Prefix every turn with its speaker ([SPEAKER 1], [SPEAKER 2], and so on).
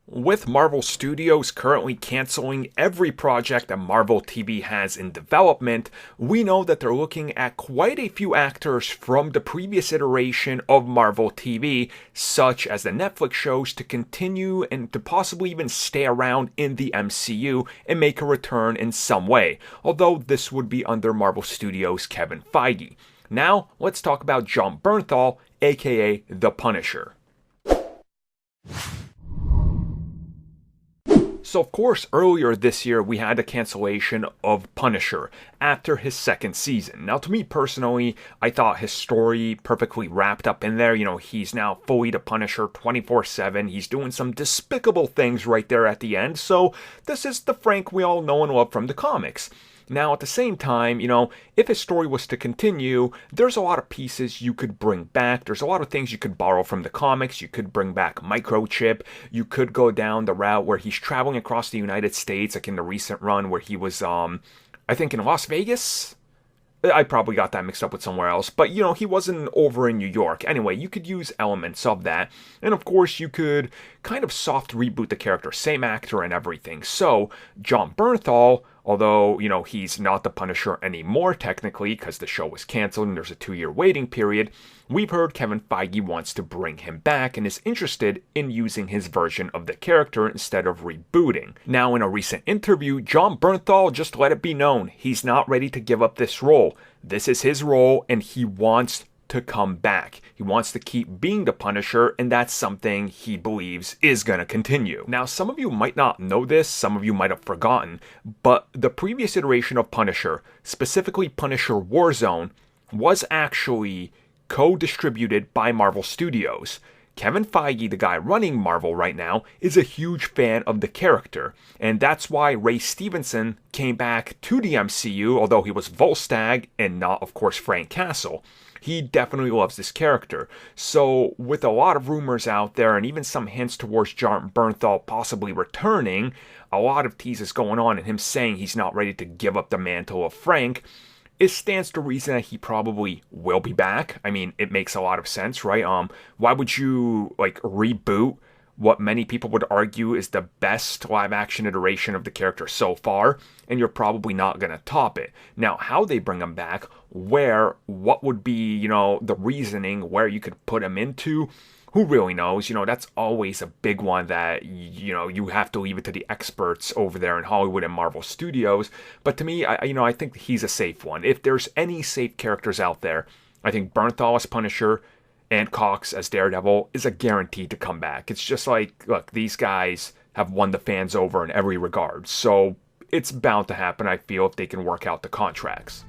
[SPEAKER 1] With Marvel Studios currently canceling every project that Marvel TV has in development, we know that they're looking at quite a few actors from the previous iteration of Marvel TV, such as the Netflix shows, to continue and to possibly even stay around in the MCU and make a return in some way, although this would be under Marvel Studios' Kevin Feige. Now, let's talk about Jon Bernthal, aka The Punisher. So of course, earlier this year, we had a cancellation of Punisher after his second season. Now, to me personally, I thought his story perfectly wrapped up in there. You know, he's now fully the Punisher 24/7. He's doing some despicable things right there at the end. So this is the Frank we all know and love from the comics. Now, at the same time, you know, if his story was to continue, there's a lot of pieces you could bring back. There's a lot of things you could borrow from the comics. You could bring back Microchip. You could go down the route where he's traveling across the United States, like in the recent run where he was, I think in Las Vegas? I probably got that mixed up with somewhere else, but you know, he wasn't over in New York. Anyway, you could use elements of that, and of course, you could kind of soft reboot the character, same actor and everything. So, Jon Bernthal, although, you know, he's not the Punisher anymore technically because the show was canceled and there's a 2-year waiting period, we've heard Kevin Feige wants to bring him back and is interested in using his version of the character instead of rebooting. Now, in a recent interview, Jon Bernthal just let it be known he's not ready to give up this role. This is his role and he wants to come back. He wants to keep being the Punisher, and that's something he believes is going to continue. Now, some of you might not know this, some of you might have forgotten, but the previous iteration of Punisher, specifically Punisher Warzone, was actually co-distributed by Marvel Studios. Kevin Feige, the guy running Marvel right now, is a huge fan of the character, and that's why Ray Stevenson came back to the MCU, although he was Volstagg and not, of course, Frank Castle. He definitely loves this character. So, with a lot of rumors out there, and even some hints towards Jon Bernthal possibly returning, a lot of teases going on, and him saying he's not ready to give up the mantle of Frank, it stands to reason that he probably will be back. I mean, it makes a lot of sense, right? Why would you, reboot what many people would argue is the best live-action iteration of the character so far, and you're probably not going to top it. Now, how they bring him back, what would be, you know, the reasoning, where you could put him into, who really knows? You know, that's always a big one that, you know, you have to leave it to the experts over there in Hollywood and Marvel Studios. But to me, I think he's a safe one. If there's any safe characters out there, I think Bernthal as Punisher and Cox as Daredevil is a guarantee to come back. It's just like, look, these guys have won the fans over in every regard. So it's bound to happen, I feel, if they can work out the contracts.